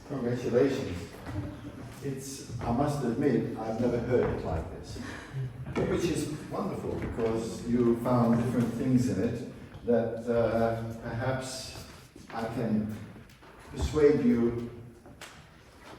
Congratulations. I must admit, I've never heard it like this. Which is wonderful because you found different things in it that perhaps I can persuade you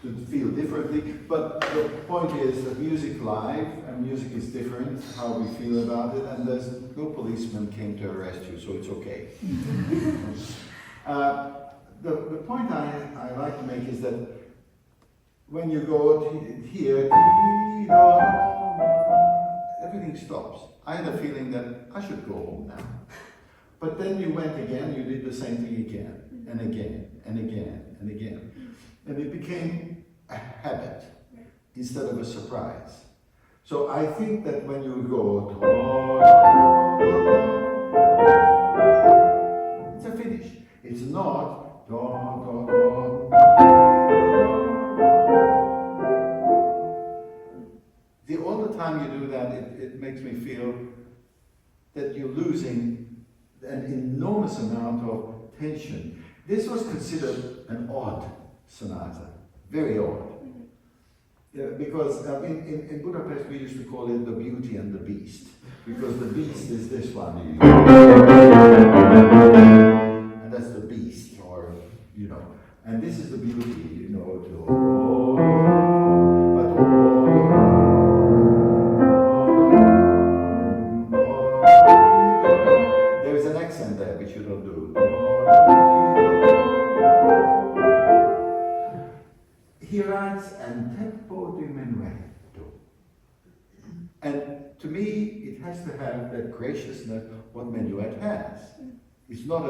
to feel differently. But the point is that music live and music is different, how we feel about it, and there's no policeman came to arrest you, so it's okay. The point I like to make is that when you go here, everything stops. I had a feeling that I should go home now. But then you went again, you did the same thing again, and again, and again, and again. And it became a habit instead of a surprise. So I think that when you go, it's a finish. It's not, all the time you do that, it makes me feel that you're losing an enormous amount of tension. This was considered an odd sonata, very odd. Yeah, because in Budapest we used to call it the Beauty and the Beast, because the Beast is this one, and that's the Beast, or and this is the Beauty, there is an accent there which you don't do. He writes and tempo di menuetto. And to me, it has to have that graciousness what menuet has. It's not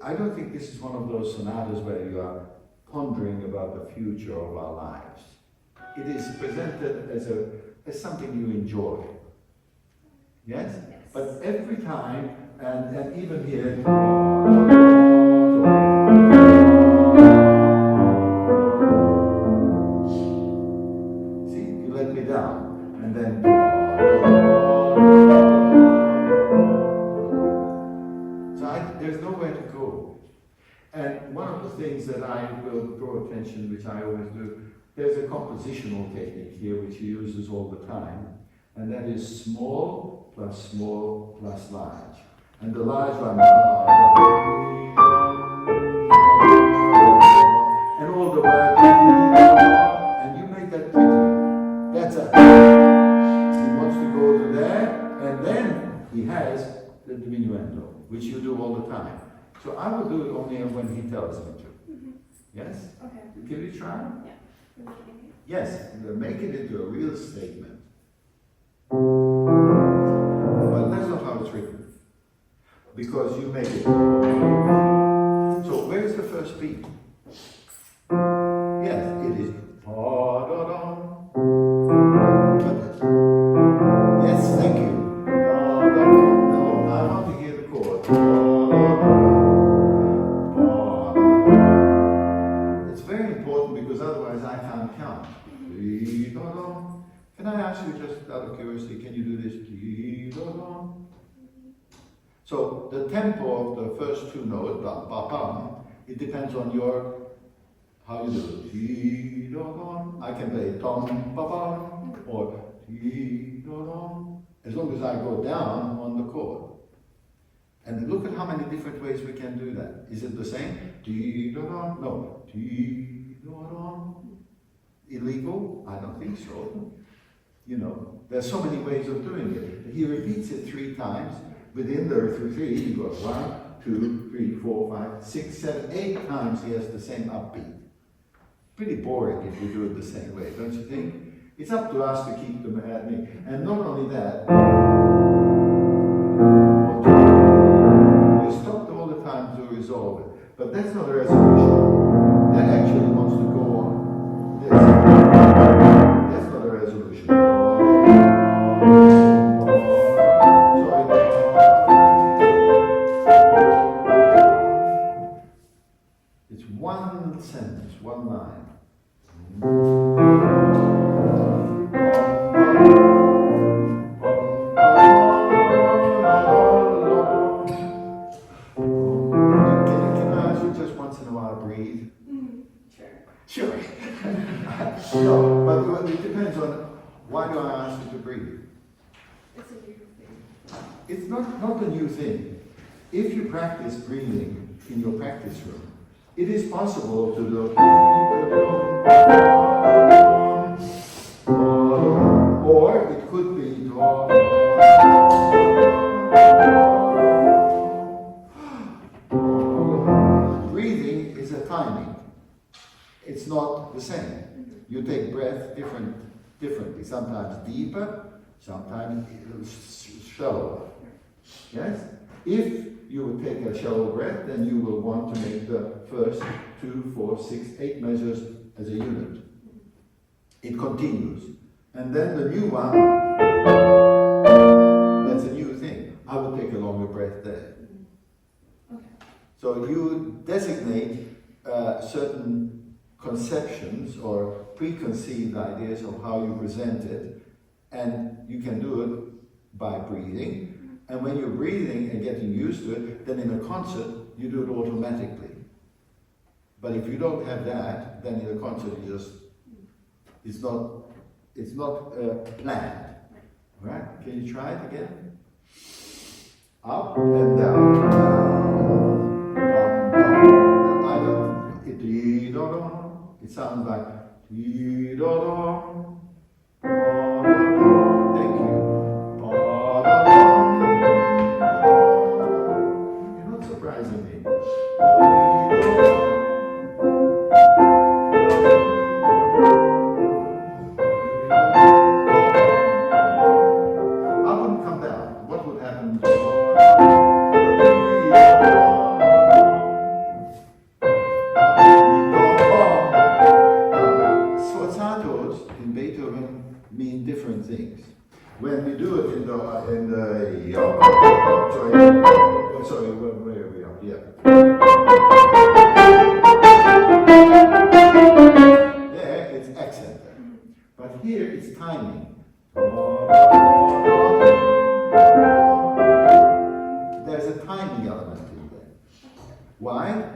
I don't think this is one of those sonatas where you are pondering about the future of our lives. It is presented as something you enjoy. Yes? But every time, and even here, down, and then so there's nowhere to go. And one of the things that I will draw attention, which I always do, there's a compositional technique here which he uses all the time, and that is small plus large. And the large one, and all the words, and you make that pretty. That's he wants to go to there, and then he has the diminuendo, which you do all the time. So I will do it only when he tells me to. Mm-hmm. Yes? Okay. Can we try? Yeah. Yes, we're making it into a real statement. But that's not how it's written. Because you make it. So where's the first beat? Yes, it is. Yes, thank you. No, I want to hear the chord. It's very important because otherwise I can't count. Can I ask you just out of curiosity, can you do this? So the tempo of the first two notes, it depends on how you do it. I can play tom, ba-bam, or as long as I go down on the chord. And look at how many different ways we can do that. Is it the same? No. Illegal? I don't think so. There's so many ways of doing it. He repeats it 3 times. Within the 3, he goes 1, 2, 3, 4, 5, 6, 7, 8 times he has the same upbeat. Pretty boring if we do it the same way, don't you think? It's up to us to keep them at me. And not only that, you stopped all the time to resolve it. But that's not a resolution. That actually wants to go on. That's not a resolution. It's one sentence, one line. Can I ask you just once in a while breathe? Sure. Sure. No, but it depends on why do I ask you to breathe? It's a new thing. It's not a new thing. If you practice breathing in your practice room, it is possible to do or it could be breathing is a timing. It's not the same. You take breath differently, sometimes deeper, sometimes shallower. Yes? If you would take a shallow breath, then you will want to make the first 2, 4, 6, 8 measures as a unit. It continues. And then the new one, that's a new thing. I will take a longer breath there. Okay. So you designate certain conceptions or preconceived ideas of how you present it, and you can do it by breathing. And when you're breathing and getting used to it, then in a concert, you do it automatically. But if you don't have that, then in a concert, it's not planned. All right? Can you try it again? Up and down, down, down. I don't, it sounds like thank you. You're not surprising me. I wouldn't come down. What would happen? Sforzatos in Beethoven mean different things. When we do it in the sorry, where are we up? Yeah. There it's accent. But here it's timing. There's a timing element in there. Why?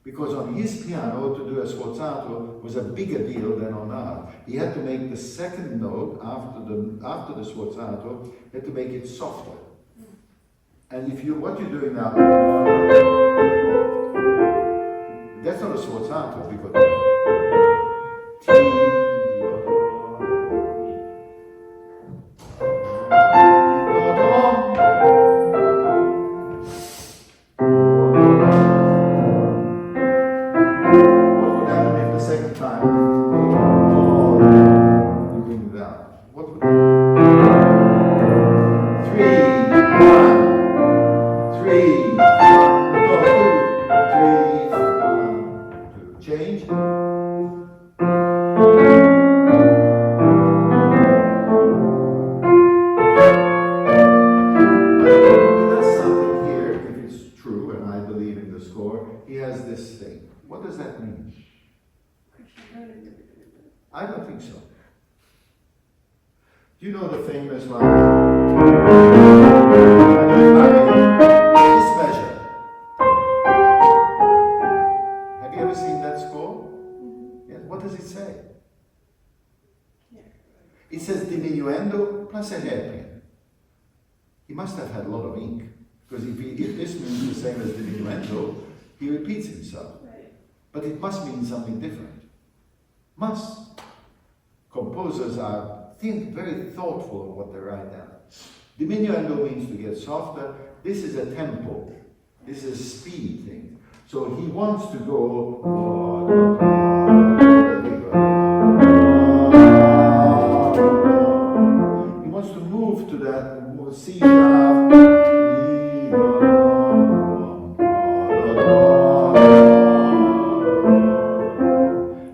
Because on his piano, to do a sforzato was a bigger deal than on ours. He had to make the second note after the sforzato, he had to make it softer. And what you're doing now, that's not a sforzato because I don't think so. Do you know the famous one? This measure. Have you ever seen that score? Yeah. What does it say? It says diminuendo plus a hairpin. He must have had a lot of ink, because if this means the same as diminuendo, he repeats himself. Right. But it must mean something different. Must. Composers are very thoughtful of what they write down. Diminuendo means to get softer. This is a tempo. This is a speed thing. So he wants to go. He wants to move to that C sharp.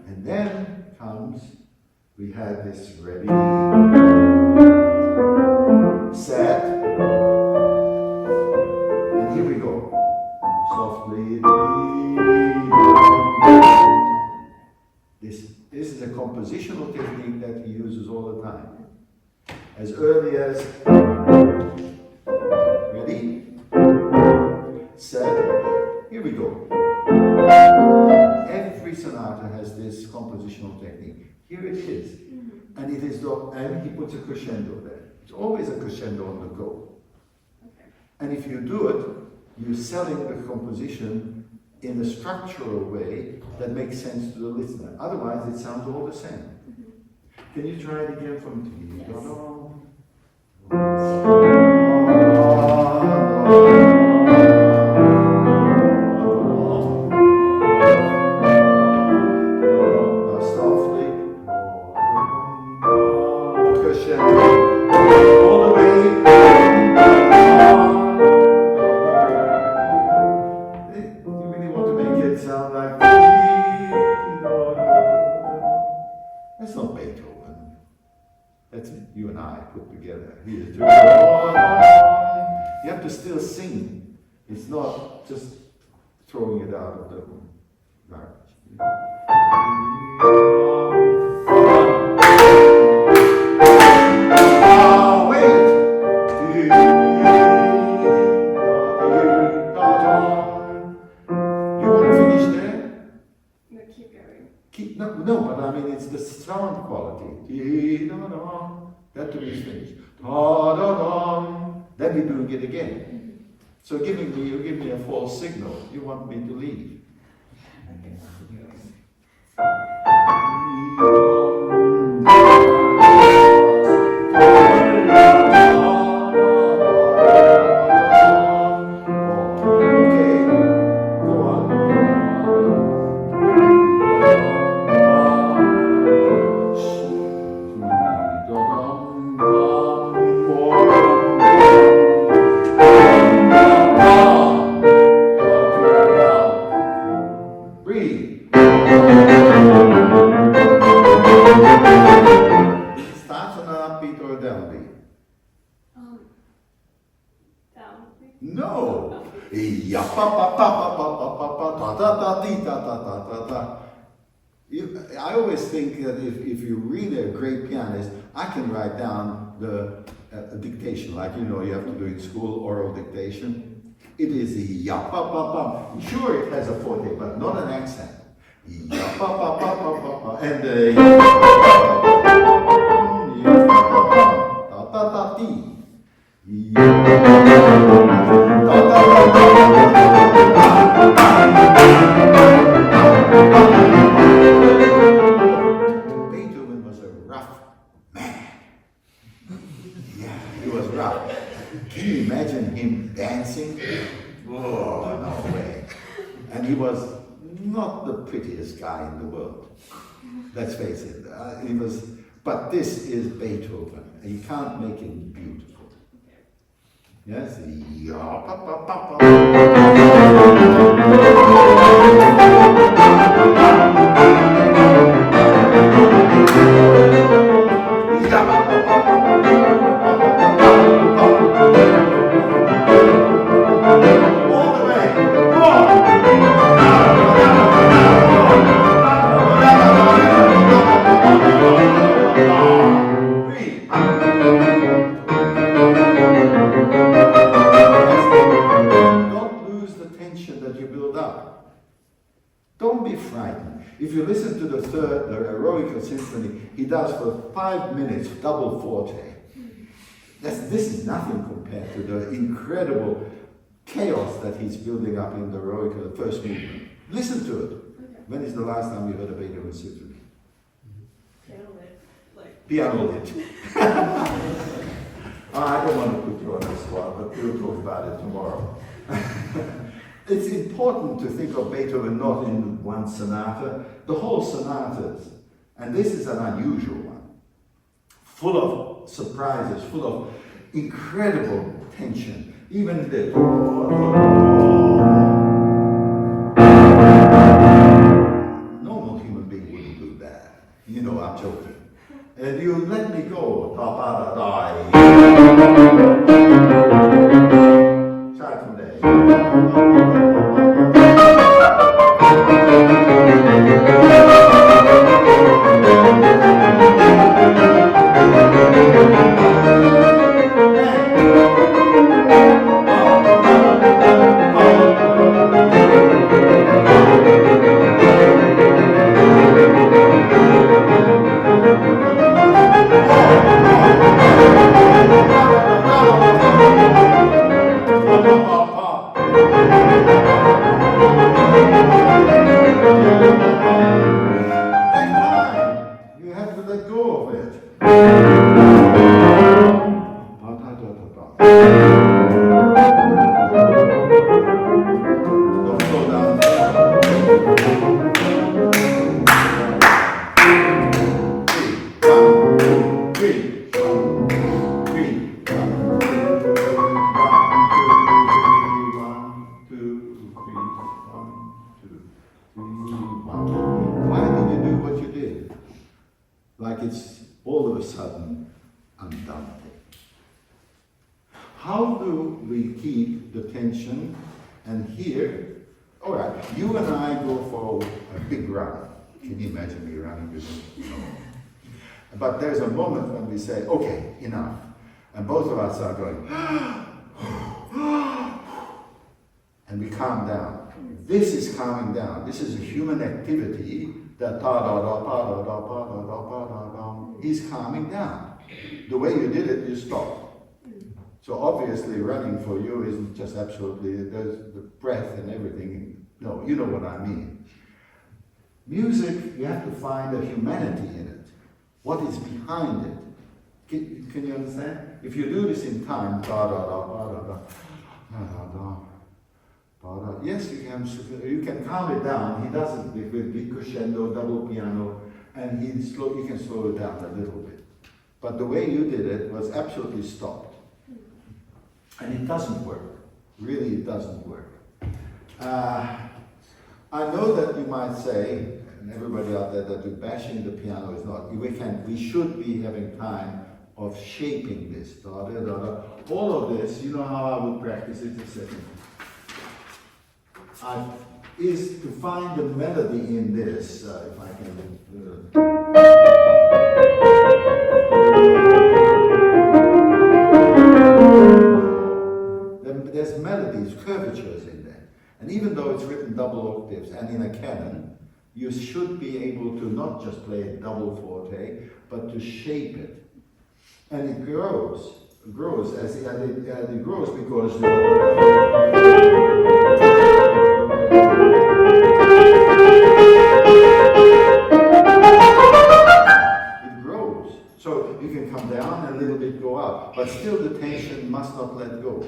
And then comes, we had this ready, set, and here we go. Softly. This is a compositional technique that he uses all the time. As early as ready, set, here we go. Every sonata has this compositional technique. Here it is. Mm-hmm. And it is and he puts a crescendo there. It's always a crescendo on the go. Okay. And if you do it, you're selling the composition in a structural way that makes sense to the listener. Otherwise, it sounds all the same. Mm-hmm. Can you try it again from me? Yes. Softly. Crescendo. All the way. You really want to make it sound like. That's not Beethoven. That's you and I put together. He is doing. You have to still sing. It's not just throwing it out of the garbage. Wait! You want to finish there? No, keep going. No, but I mean it's the sound quality. That to be finished. Then you're doing it again. So you give me a false signal. You want me to leave. Down. No. Ya pa pa pa pa pa pa pa pa ta ta ta ti ta ta ta ta ta. I always think that if you're really a great pianist, I can write down the dictation, like you have to do in school, oral dictation. It is ya pa pa pa. Sure, it has a forte, but not an accent. Ya pa pa pa pa pa pa, and ya pa pa pa ta ta ta ti. Beethoven was a rough man. Yeah, he was rough. Can you imagine him dancing? Oh, no way. And he was not the prettiest guy in the world. Let's face it. But this is Beethoven. You can't make him beautiful. Yes, ya pa pa pa pa. All the way. Don't be frightened. If you listen to the Heroica Symphony, he does for 5 minutes double forte. This is nothing compared to the incredible chaos that he's building up in the Heroica, the first movement. Listen to it. Okay. When is the last time you heard a Beethoven Symphony? Piano lit. Like. Piano lit. I don't want to put you on the spot, but we'll talk about it tomorrow. It's important to think of Beethoven not in one sonata, the whole sonatas, and this is an unusual one, full of surprises, full of incredible tension, even the normal human being wouldn't do that. I'm joking. And you let me go, da-ba-da-da. Try it from there. like it's all of a sudden undaunting. How do we keep the tension? And here, all right, you and I go for a big run. Can you imagine me running with him? No. But there's a moment when we say, okay, enough. And both of us are going, and we calm down. This is calming down. This is a human activity that is calming down. The way you did it, you stopped. So obviously running for you isn't just absolutely, there's the breath and everything. No, you know what I mean. Music, you have to find a humanity in it. What is behind it? Can you understand? If you do this in time, yes, you can calm it down. He does it with big crescendo, double piano, and you can slow it down a little bit. But the way you did it was absolutely stopped. And it doesn't work. Really, it doesn't work. I know that you might say, and everybody out there, that bashing the piano is not. We should be having time of shaping this. All of this, you know how I would practice it a second. Is to find the melody in this, if I can. There's melodies, curvatures in there. And even though it's written double octaves and in a canon, you should be able to not just play it double forte, but to shape it. And it grows as it grows because it grows. So you can come down and a little bit go up, but still the tension must not let go.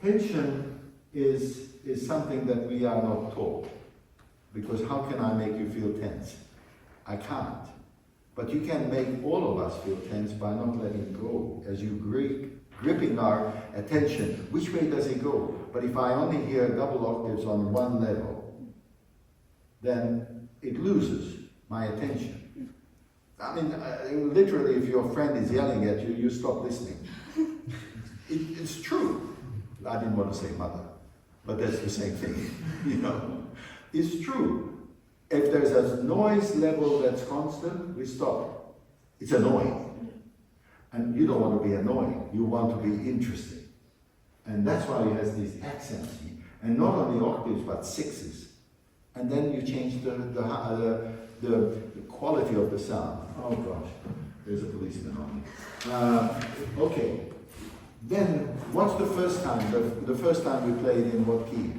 Tension is something that we are not taught. Because how can I make you feel tense? I can't. But you can make all of us feel tense by not letting go. As you gripping our attention, which way does it go? But if I only hear double octaves on one level, then it loses my attention. I mean, literally, if your friend is yelling at you, you stop listening. It's true. I didn't want to say mother, but that's the same thing, you know. It's true. If there's a noise level that's constant, we stop. It's annoying. And you don't want to be annoying. You want to be interesting. And that's why he has these accents. And not only octaves, but sixes. And then you change the quality of the sound. Oh gosh, there's a policeman on me. Okay. Then, what's the first time? The first time we played in what key?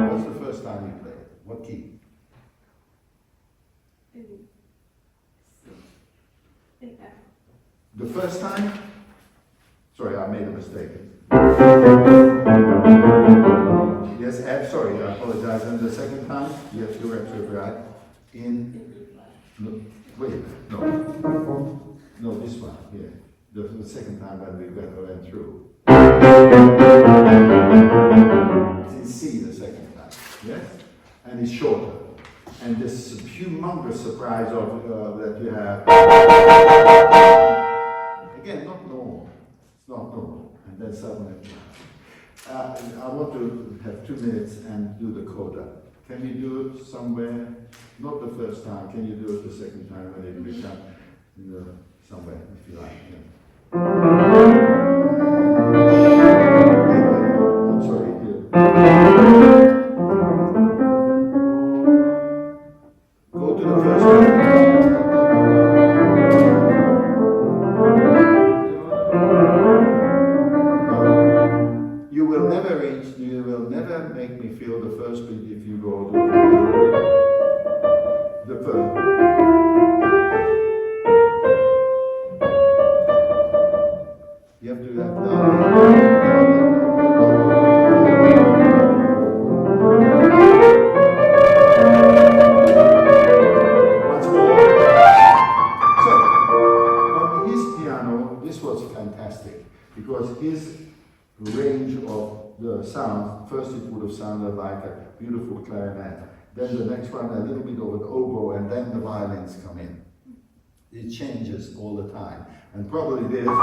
What's the first time we played? What key? In F. The first time? Sorry, I made a mistake. Yes, F, sorry, I apologize. And the second time? Yes, you're absolutely right. In no, wait, no. No, this one, yeah. The second time when we went through. It's in C the second time, yes? And it's shorter. And this humongous surprise of that you have. Again, not normal. It's not normal. And then suddenly, I want to have 2 minutes and do the coda. Can you do it somewhere? Not the first time. Can you do it the second time when it becomes somewhere, if you like. Yeah. I'm sorry. Go to the first one. You will never reach. You will never make me feel the first beat if you go to the first. You have to do that now. Once more. So, on his piano, this was fantastic because his range of the sound, first it would have sounded like a beautiful clarinet, then the next one a little bit of an oboe, and then the violins come in. It changes all the time. And probably this, all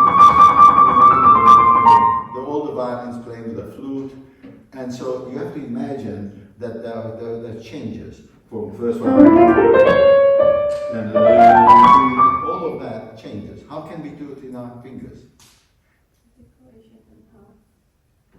the violins playing with the flute. And so you have to imagine that there are changes from the first one. And all of that changes. How can we do it in our fingers?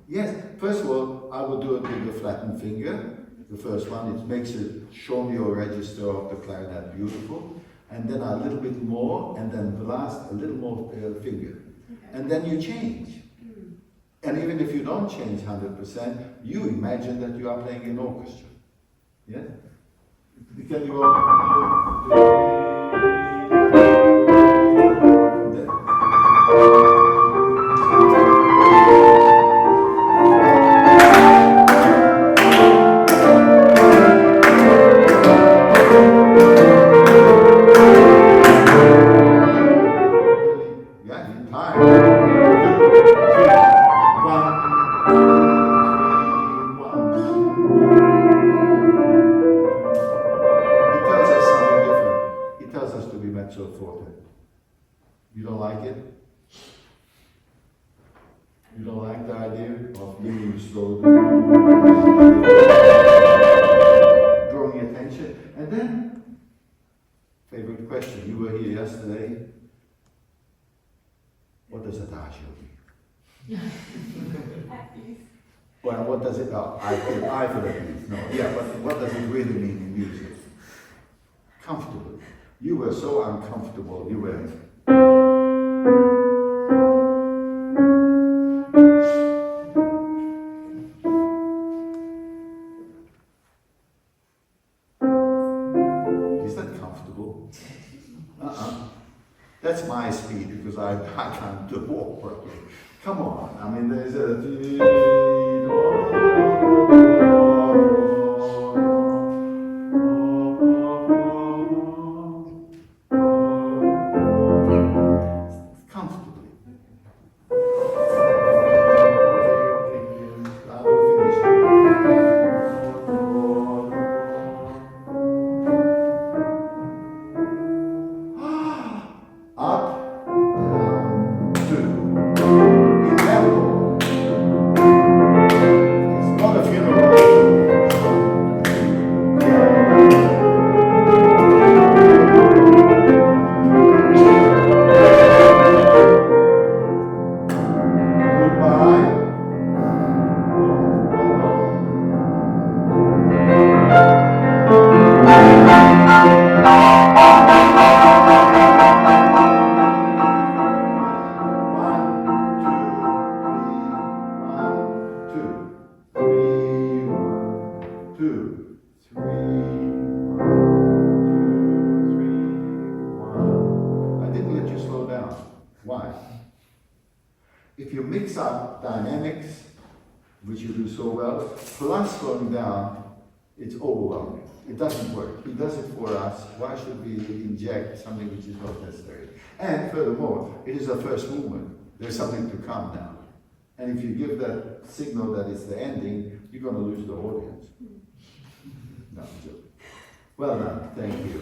Yes, first of all, I will do it with the flattened finger. The first one, it makes it show me your register of the clarinet beautiful. And then a little bit more, and then the last, a little more finger. Okay. And then you change. And even if you don't change 100%, you imagine that you are playing an orchestra. Yeah? Can you all... You don't like it? You don't like the idea of being slowly drawing attention? And then, favorite question, you were here yesterday. What does adagio mean? Well, what does it, I feel at least, no, yeah, but what does it really mean in music? Comfortable. You were so uncomfortable, you were... Is that comfortable? That's my speed because I can't do walk properly. Come on, I mean there's a... If you mix up dynamics, which you do so well, plus slowing down, it's overwhelming. It doesn't work. He does it for us. Why should we inject something which is not necessary? And furthermore, it is a first movement. There's something to come now. And if you give that signal that it's the ending, you're going to lose the audience. No, I'm joking. Well done. Thank you.